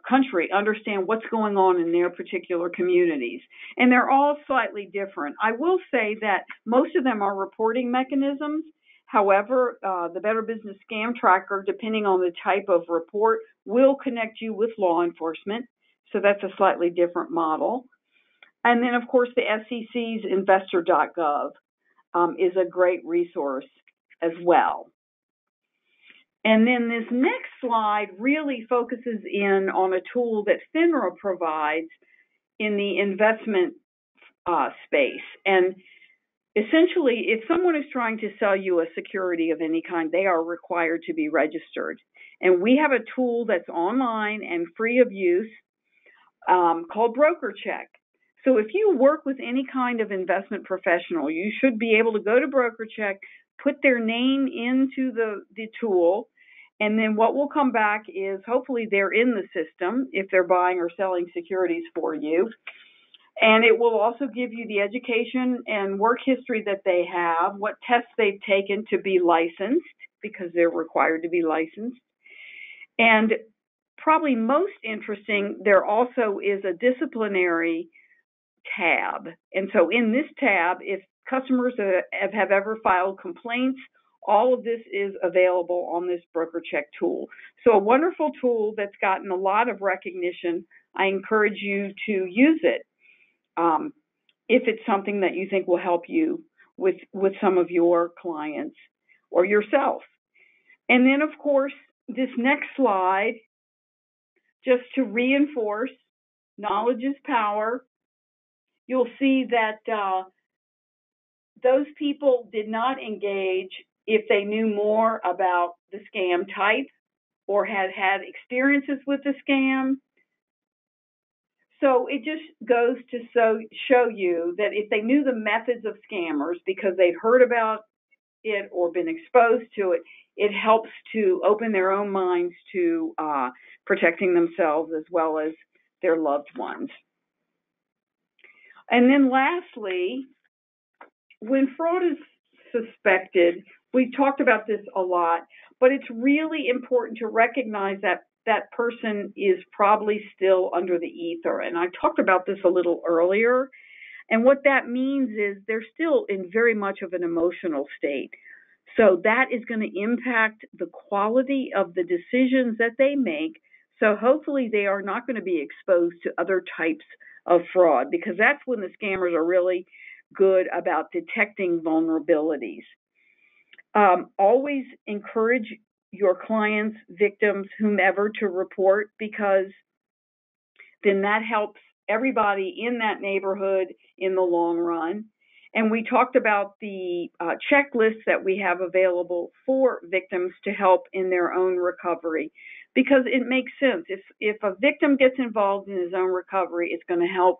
country understand what's going on in their particular communities. And they're all slightly different. I will say that most of them are reporting mechanisms. However, the Better Business Scam Tracker, depending on the type of report, will connect you with law enforcement. So that's a slightly different model. And then, of course, the SEC's investor.gov is a great resource as well. And then this next slide really focuses in on a tool that FINRA provides in the investment space. And essentially, if someone is trying to sell you a security of any kind, they are required to be registered. And we have a tool that's online and free of use called BrokerCheck. So if you work with any kind of investment professional, you should be able to go to BrokerCheck, put their name into the tool, and then what will come back is hopefully they're in the system if they're buying or selling securities for you. And it will also give you the education and work history that they have, what tests they've taken to be licensed, because they're required to be licensed. And probably most interesting, there also is a disciplinary tab. And so in this tab, if customers have ever filed complaints, all of this is available on this BrokerCheck tool. So a wonderful tool that's gotten a lot of recognition. I encourage you to use it if it's something that you think will help you with some of your clients or yourself. And then, of course, this next slide, just to reinforce, knowledge is power. You'll see that those people did not engage if they knew more about the scam type or had had experiences with the scam. So it just goes to show you that if they knew the methods of scammers because they'd heard about it or been exposed to it, it helps to open their own minds to protecting themselves as well as their loved ones. And then lastly, when fraud is suspected, we talked about this a lot, but it's really important to recognize that that person is probably still under the ether. And I talked about this a little earlier. And what that means is they're still in very much of an emotional state. So that is going to impact the quality of the decisions that they make. So hopefully they are not going to be exposed to other types of fraud, because that's when the scammers are really good about detecting vulnerabilities. Always encourage your clients, victims, whomever to report, because then that helps everybody in that neighborhood in the long run. And we talked about the checklists that we have available for victims to help in their own recovery, because it makes sense. If a victim gets involved in his own recovery, it's going to help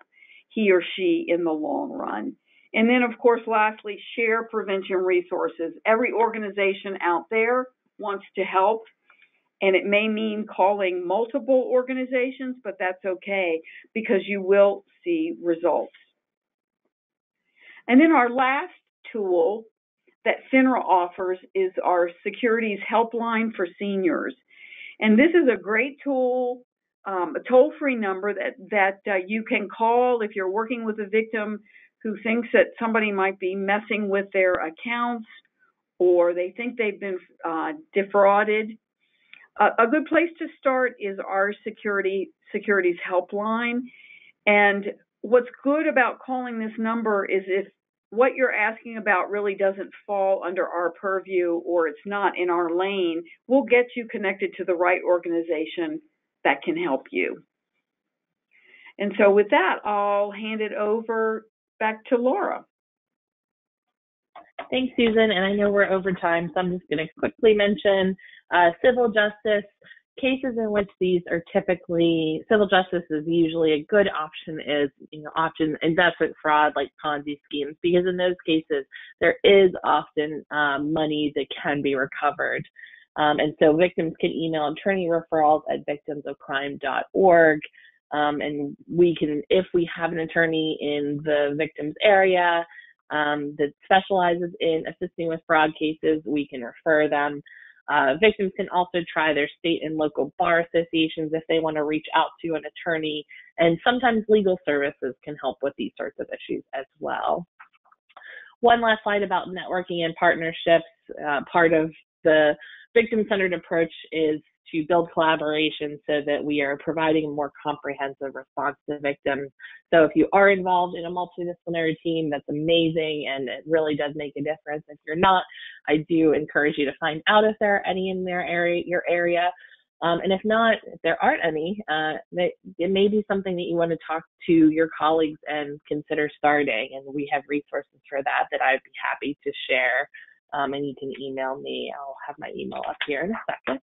he or she in the long run. And then, of course, lastly, share prevention resources. Every organization out there wants to help, and it may mean calling multiple organizations, but that's okay because you will see results. And then our last tool that FINRA offers is our Securities Helpline for Seniors. And this is a great tool, a toll-free number that you can call if you're working with a victim who thinks that somebody might be messing with their accounts or they think they've been defrauded. A good place to start is our Securities Helpline. And what's good about calling this number is if what you're asking about really doesn't fall under our purview or it's not in our lane, we'll get you connected to the right organization that can help you. And so with that, I'll hand it over back to Laura. Thanks, Susan. And I know we're over time, so I'm just going to quickly mention civil justice. Cases in which these are typically, civil justice is usually a good option, is often investment fraud like Ponzi schemes, because in those cases there is often money that can be recovered. And so victims can email attorney referrals at victimsofcrime.org. And we can, if we have an attorney in the victim's area that specializes in assisting with fraud cases, we can refer them. Victims can also try their state and local bar associations if they want to reach out to an attorney, and sometimes legal services can help with these sorts of issues as well. One last slide about networking and partnerships. Part of the victim-centered approach is to build collaboration so that we are providing a more comprehensive response to victims. So if you are involved in a multidisciplinary team, that's amazing, and it really does make a difference. If you're not, I do encourage you to find out if there are any in your area. And if not, if there aren't any, it may be something that you want to talk to your colleagues and consider starting. And we have resources for that I'd be happy to share. And you can email me. I'll have my email up here in a second.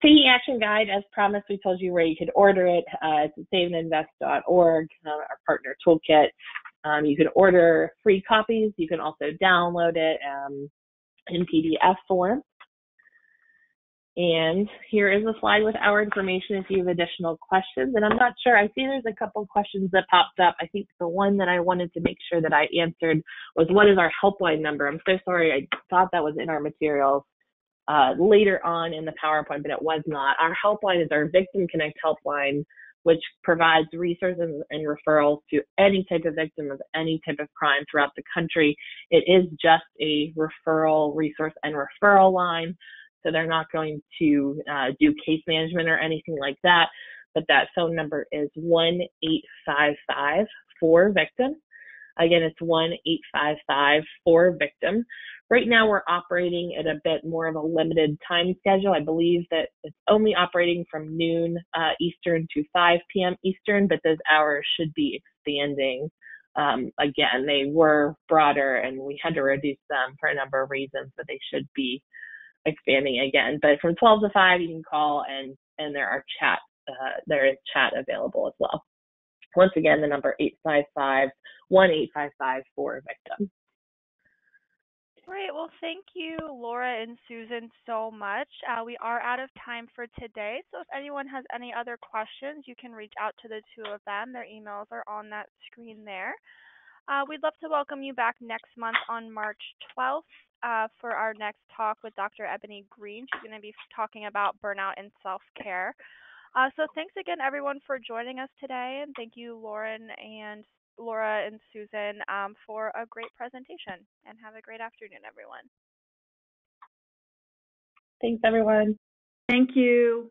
Taking Action Guide, as promised, we told you where you could order it. It's at saveandinvest.org, our partner toolkit. You can order free copies. You can also download it in PDF form. And here is a slide with our information if you have additional questions. And I'm not sure, I see there's a couple questions that popped up. I think the one that I wanted to make sure that I answered was, what is our helpline number? I'm so sorry, I thought that was in our materials later on in the PowerPoint, but it was not. Our helpline is our Victim Connect helpline, which provides resources and referrals to any type of victim of any type of crime throughout the country. It is just a referral, resource, and referral line. So they're not going to do case management or anything like that. But that phone number is 1-855-4-VICTIM. Again, it's 1-855-4-VICTIM. Right now, we're operating at a bit more of a limited time schedule. I believe that it's only operating from noon Eastern to 5 p.m. Eastern, but those hours should be expanding Again, they were broader and we had to reduce them for a number of reasons, but they should be expanding again. But from 12 to 5, you can call and there is chat available as well. Once again, the number 855-1855-4-VICTIM. Great. Well, thank you, Laura and Susan, so much. We are out of time for today, so if anyone has any other questions, you can reach out to the two of them. Their emails are on that screen there. We'd love to welcome you back next month on March 12th for our next talk with Dr. Ebony Green. She's going to be talking about burnout and self-care. So thanks again, everyone, for joining us today, and thank you, Laura and Susan, for a great presentation. And have a great afternoon, everyone. Thanks, everyone. Thank you.